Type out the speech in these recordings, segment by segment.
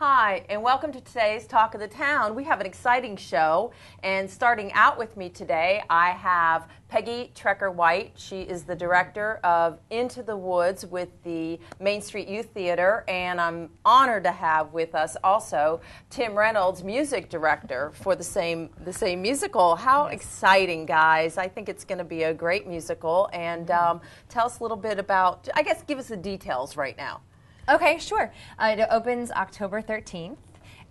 Hi, and welcome to today's Talk of the Town. We have an exciting show, and starting out with me today, I have Peggy Trecker White. She is the director of Into the Woods with the Main Street Youth Theater, and I'm honored to have with us also Tim Reynolds, music director for the same musical. How exciting, guys. I think it's going to be a great musical, and tell us a little bit about, I guess, give us the details right now. Okay, sure. It opens October 13th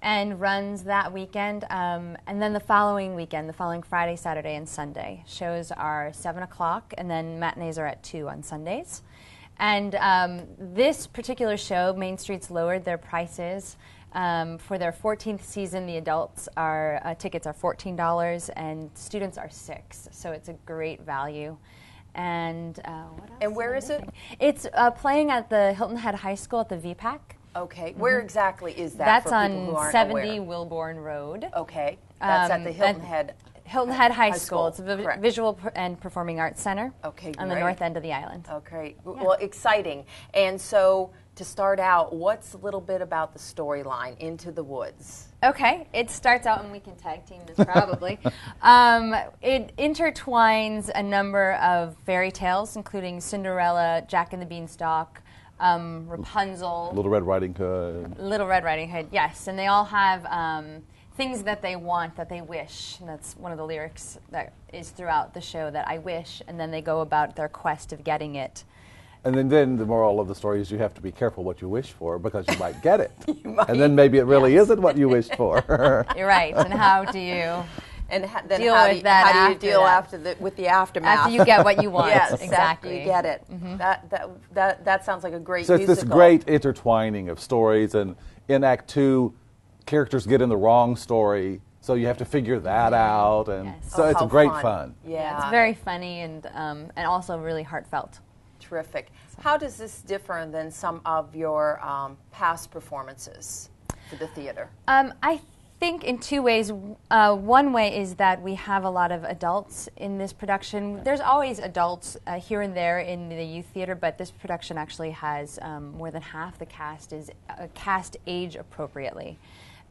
and runs that weekend, and then the following weekend, the following Friday, Saturday, and Sunday. Shows are 7 o'clock, and then matinees are at 2 on Sundays. And this particular show, Main Street's lowered their prices. For their 14th season, the adults are tickets are $14, and students are $6, so it's a great value. And what else? And where is it? It's playing at the Hilton Head High School at the VPAC. Okay. Where exactly is that? That's for people who on aren't 70 aware? Wilbourn Road. Okay. That's at the Hilton Head. Hilton Head High School. It's a Correct. Visual and Performing Arts Center. Okay, on the great. north end of the island. Okay. Yeah. Well, exciting. And so, to start out, what's a little bit about the storyline, Into the Woods? Okay, it starts out, and we can tag team this probably. It intertwines a number of fairy tales, including Cinderella, Jack and the Beanstalk, Rapunzel, Little Red Riding Hood. Little Red Riding Hood, yes, and they all have things that they want, that they wish, and that's one of the lyrics that is throughout the show, that I wish, and then they go about their quest of getting it. And then the moral of the story is you have to be careful what you wish for because you might get it. might. And then maybe it really isn't what you wished for. You're right, and how do you And then deal how with that do you after deal that? with the aftermath? After you get what you want. Yes, exactly. after you get it. That sounds like a great So it's musical. this great intertwining of stories, and in Act 2, characters get in the wrong story, so you have to figure that out, and Yes. so it's how a great fun. fun. Yeah. It's very funny and also really heartfelt. Terrific. How does this differ than some of your past performances for the theater? I think in two ways. One way is that we have a lot of adults in this production. There's always adults here and there in the youth theater, but this production actually has more than half the cast is cast age appropriately.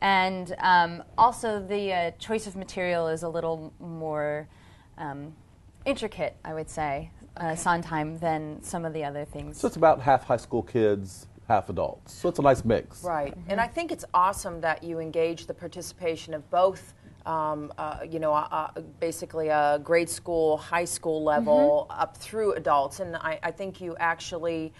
And also the choice of material is a little more intricate, I would say, Sondheim, than some of the other things. So it's about half high school kids, half adults. So it's a nice mix. Right. And I think it's awesome that you engage the participation of both, basically a grade school, high school level, up through adults. And I think you actually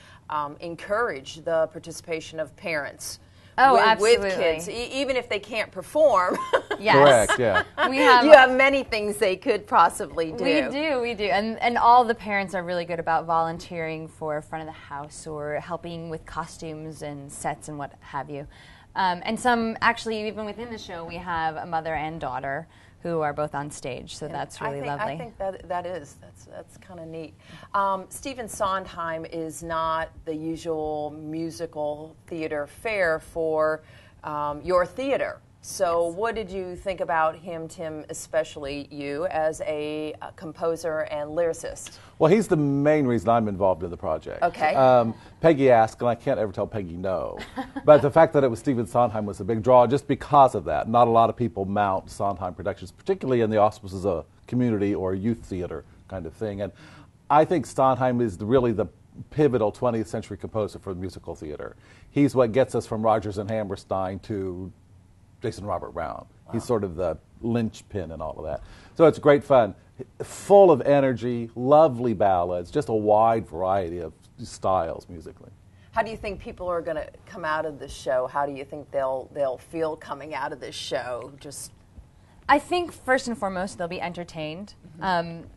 encourage the participation of parents. Oh, with absolutely. kids, even if they can't perform. Yes. Correct, yeah. You have many things they could possibly do. We do. And all the parents are really good about volunteering for front of the house or helping with costumes and sets and what have you. And some, actually, even within the show, we have a mother and daughter who are both on stage, so that's really lovely. I think that's kind of neat. Stephen Sondheim is not the usual musical theater fare for your theater. So what did you think about him, Tim, especially you, as a composer and lyricist? Well, he's the main reason I'm involved in the project. Okay. Peggy asked, and I can't ever tell Peggy no, but the fact that it was Stephen Sondheim was a big draw just because of that. Not a lot of people mount Sondheim productions, particularly in the auspices of a community or youth theater kind of thing. And I think Sondheim is really the pivotal 20th century composer for musical theater. He's what gets us from Rodgers and Hammerstein to Jason Robert Brown. Wow. He's sort of the linchpin and all of that. So it's great fun. Full of energy, lovely ballads, just a wide variety of styles musically. How do you think people are going to come out of this show? How do you think they'll feel coming out of this show? I think first and foremost they'll be entertained.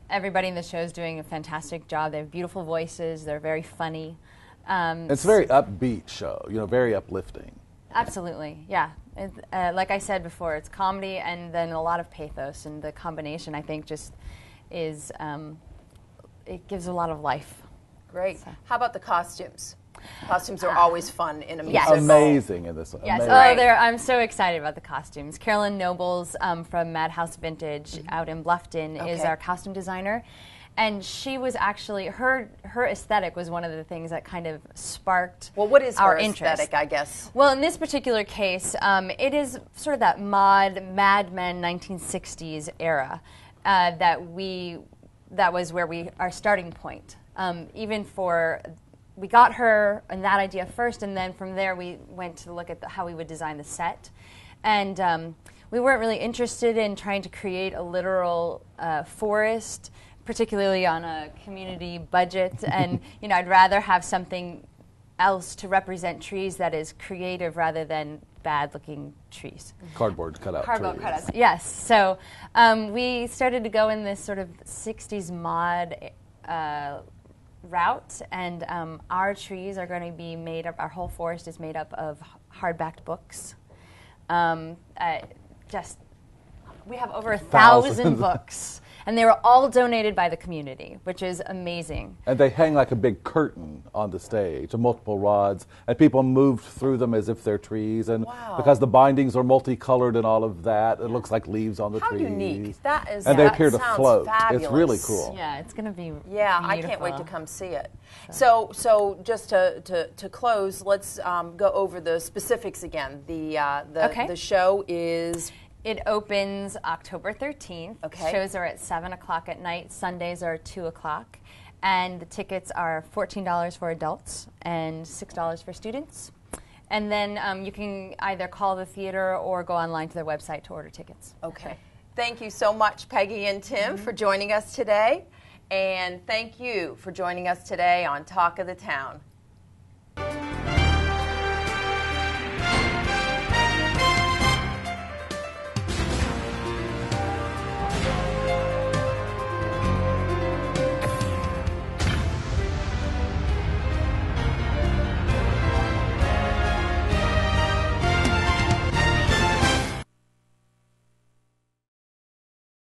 Everybody in the show is doing a fantastic job. They have beautiful voices. They're very funny. It's a very upbeat show, very uplifting. Absolutely, yeah. Like I said before, it's comedy and then a lot of pathos, and the combination, I think, just is, it gives a lot of life. Great. So. How about the costumes? Costumes are always fun in a musical. Yes. Amazing in this one. Yes, Amazing. I'm so excited about the costumes. Carolyn Nobles from Madhouse Vintage out in Bluffton is our costume designer. And she was actually, her aesthetic was one of the things that kind of sparked Well, what is our her interest. aesthetic, I guess? Well, in this particular case, it is sort of that Mad Men 1960s era that was where our starting point. We got her and that idea first, and then from there we went to look at how we would design the set. And we weren't really interested in trying to create a literal forest, particularly on a community budget. And I'd rather have something else to represent trees that is creative rather than bad-looking trees. Cardboard cutout Cardboard trees. cutouts, yes. So we started to go in this sort of 60s mod route, and our trees are going to be made up, our whole forest is made up of hardbacked books. We have over 1,000 books, and they were all donated by the community, which is amazing. And they hang like a big curtain on the stage, multiple rods, and people moved through them as if they're trees. And because the bindings are multicolored and all of that, it looks like leaves on the trees. How unique. That is, and they appear to float. Fabulous. It's really cool. Yeah, it's going to be Yeah, beautiful. I can't wait to come see it. So just to close, let's go over the specifics again. The show is... It opens October 13th. Okay. Shows are at 7 o'clock at night. Sundays are 2 o'clock. And the tickets are $14 for adults and $6 for students. And then you can either call the theater or go online to their website to order tickets. Okay. Thank you so much, Peggy and Tim, for joining us today. And thank you for joining us today on Talk of the Town.